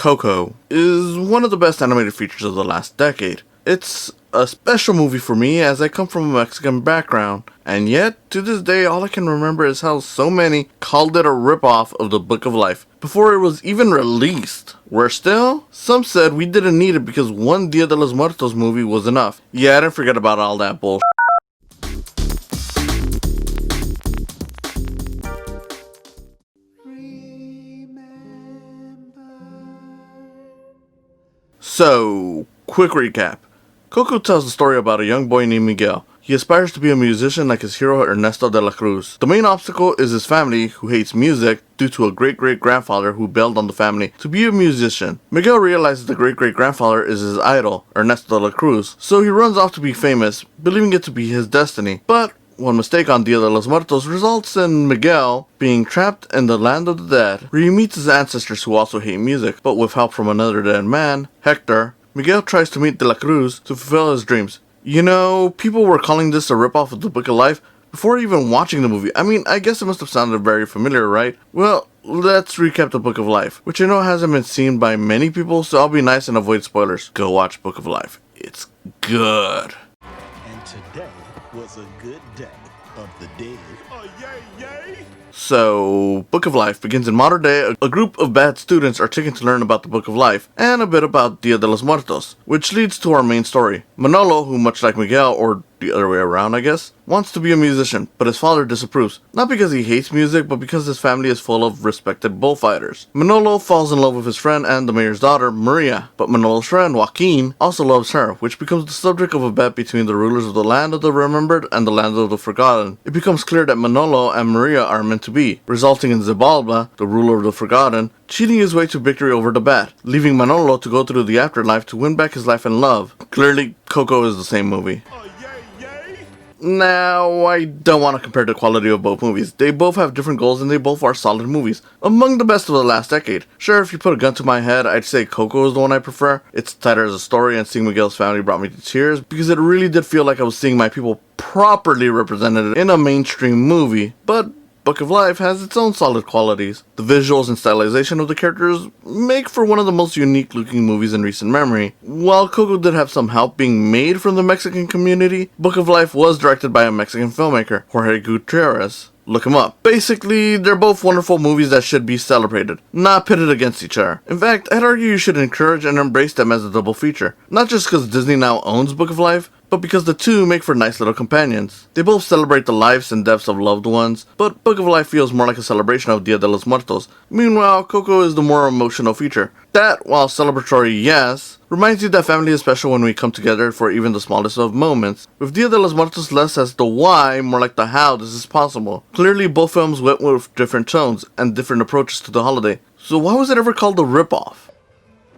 Coco is one of the best animated features of the last decade. It's a special movie for me as I come from a Mexican background, and yet, to this day, all I can remember is how so many called it a ripoff of the Book of Life before it was even released. Worse still, some said we didn't need it because one Dia de los Muertos movie was enough. Yeah, I didn't forget about all that bullshit. So, quick recap. Coco tells the story about a young boy named Miguel. He aspires to be a musician like his hero Ernesto de la Cruz. The main obstacle is his family, who hates music due to a great-great-grandfather who bailed on the family to be a musician. Miguel realizes the great-great-grandfather is his idol, Ernesto de la Cruz, so he runs off to be famous, believing it to be his destiny. But one mistake on Dia de los Muertos results in Miguel being trapped in the land of the dead, where he meets his ancestors who also hate music, but with help from another dead man, Hector. Miguel tries to meet De La Cruz to fulfill his dreams. You know, people were calling this a ripoff of the Book of Life before even watching the movie. I mean, I guess it must have sounded very familiar, right? Well, let's recap the Book of Life, which I know hasn't been seen by many people, so I'll be nice and avoid spoilers. Go watch Book of Life. It's good. And today was a good day of the dead. Oh, yay, yay! So, Book of Life begins in modern day. A group of bad students are taken to learn about the Book of Life and a bit about Dia de los Muertos, which leads to our main story. Manolo, who much like Miguel, or the other way around I guess, wants to be a musician, but his father disapproves. Not because he hates music, but because his family is full of respected bullfighters. Manolo falls in love with his friend and the mayor's daughter, Maria, but Manolo's friend, Joaquin, also loves her, which becomes the subject of a bet between the rulers of the land of the remembered and the land of the forgotten. It becomes clear that Manolo and Maria are meant to be, resulting in Xibalba, the ruler of the forgotten, cheating his way to victory over the bet, leaving Manolo to go through the afterlife to win back his life and love. Clearly, Coco is the same movie. Now, I don't want to compare the quality of both movies. They both have different goals and they both are solid movies. Among the best of the last decade. Sure, if you put a gun to my head, I'd say Coco is the one I prefer. It's tighter as a story, and seeing Miguel's family brought me to tears because it really did feel like I was seeing my people properly represented in a mainstream movie. But Book of Life has its own solid qualities. The visuals and stylization of the characters make for one of the most unique looking movies in recent memory. While Coco did have some help being made from the Mexican community, Book of Life was directed by a Mexican filmmaker, Jorge Gutierrez. Look him up. Basically, they're both wonderful movies that should be celebrated, not pitted against each other. In fact, I'd argue you should encourage and embrace them as a double feature. Not just because Disney now owns Book of Life, but because the two make for nice little companions. They both celebrate the lives and deaths of loved ones, but Book of Life feels more like a celebration of Dia de los Muertos. Meanwhile, Coco is the more emotional feature. That, while celebratory, yes, reminds you that family is special when we come together for even the smallest of moments. With Dia de los Muertos less as the why, more like the how this is possible. Clearly, both films went with different tones and different approaches to the holiday. So why was it ever called a ripoff?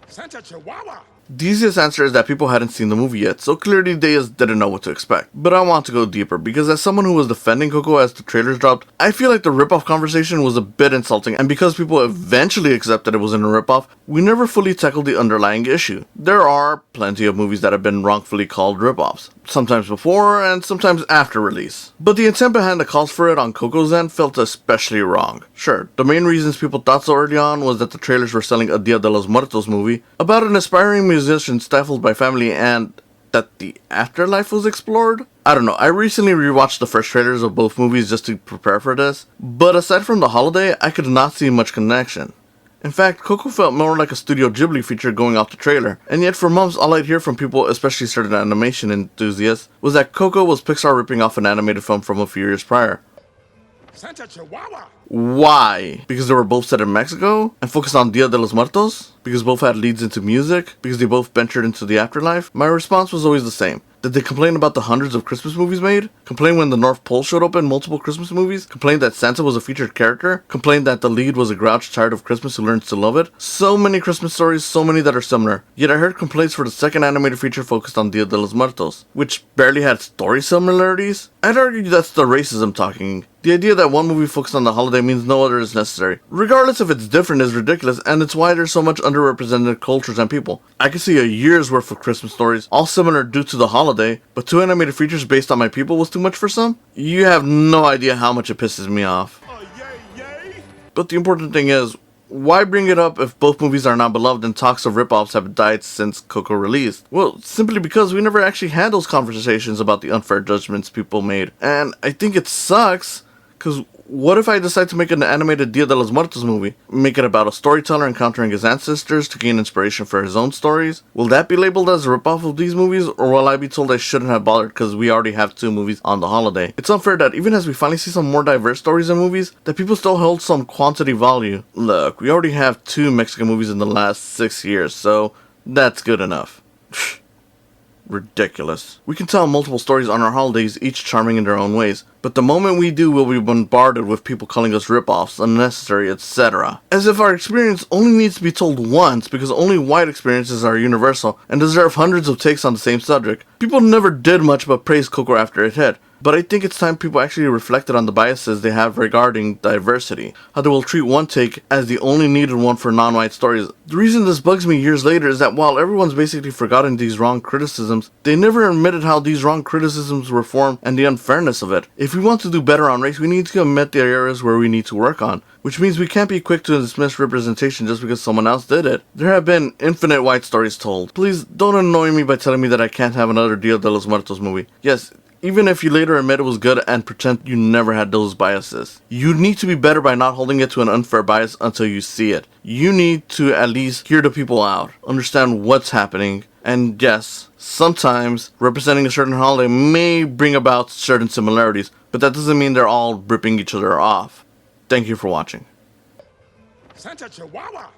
Santa Chihuahua! The easiest answer is that people hadn't seen the movie yet, so clearly they just didn't know what to expect. But I want to go deeper, because as someone who was defending Coco as the trailers dropped, I feel like the ripoff conversation was a bit insulting, and because people eventually accepted it wasn't a ripoff, we never fully tackled the underlying issue. There are plenty of movies that have been wrongfully called ripoffs, sometimes before and sometimes after release. But the intent behind the calls for it on Coco's end felt especially wrong. Sure, the main reasons people thought so early on was that the trailers were selling a Dia de los Muertos movie about an aspiring musician stifled by family and that the afterlife was explored? I don't know, I recently rewatched the first trailers of both movies just to prepare for this, but aside from the holiday, I could not see much connection. In fact, Coco felt more like a Studio Ghibli feature going off the trailer, and yet for months all I'd hear from people, especially certain animation enthusiasts, was that Coco was Pixar ripping off an animated film from a few years prior. Santa Chihuahua! Why? Because they were both set in Mexico and focused on Dia de los Muertos? Because both had leads into music? Because they both ventured into the afterlife? My response was always the same. Did they complain about the hundreds of Christmas movies made? Complain when the North Pole showed up in multiple Christmas movies? Complain that Santa was a featured character? Complain that the lead was a grouch tired of Christmas who learns to love it? So many Christmas stories, so many that are similar. Yet I heard complaints for the second animated feature focused on Dia de los Muertos, which barely had story similarities. I'd argue that's the racism talking. The idea that one movie focused on the holiday means no other is necessary. Regardless if it's different is ridiculous, and it's why there's so much underrepresented cultures and people. I could see a year's worth of Christmas stories, all similar due to the holiday, but two animated features based on my people was too much for some? You have no idea how much it pisses me off. Oh, yay, yay! But the important thing is, Why bring it up if both movies are now beloved and talks of ripoffs have died since Coco released? Well, simply because we never actually had those conversations about the unfair judgments people made. And I think it sucks, because what if I decide to make an animated Dia de los Muertos movie? Make it about a storyteller encountering his ancestors to gain inspiration for his own stories? Will that be labeled as a ripoff of these movies, or will I be told I shouldn't have bothered because we already have 2 movies on the holiday? It's unfair that even as we finally see some more diverse stories in movies, that people still hold some quantity value. Look, we already have 2 Mexican movies in the last 6 years, so that's good enough. Ridiculous. We can tell multiple stories on our holidays, each charming in their own ways, but the moment we do, we'll be bombarded with people calling us ripoffs, unnecessary, etc. As if our experience only needs to be told once, because only white experiences are universal and deserve hundreds of takes on the same subject. People never did much but praise Coco after it hit, but I think it's time people actually reflected on the biases they have regarding diversity. How they will treat one take as the only needed one for non-white stories. The reason this bugs me years later is that while everyone's basically forgotten these wrong criticisms, they never admitted how these wrong criticisms were formed and the unfairness of it. If we want to do better on race, we need to admit the areas where we need to work on, which means we can't be quick to dismiss representation just because someone else did it. There have been infinite white stories told. Please don't annoy me by telling me that I can't have another Dia de los Muertos movie. Yes, even if you later admit it was good and pretend you never had those biases. You need to be better by not holding it to an unfair bias until you see it. You need to at least hear the people out, understand what's happening, and yes, sometimes representing a certain holiday may bring about certain similarities, but that doesn't mean they're all ripping each other off. Thank you for watching. Santa Chihuahua!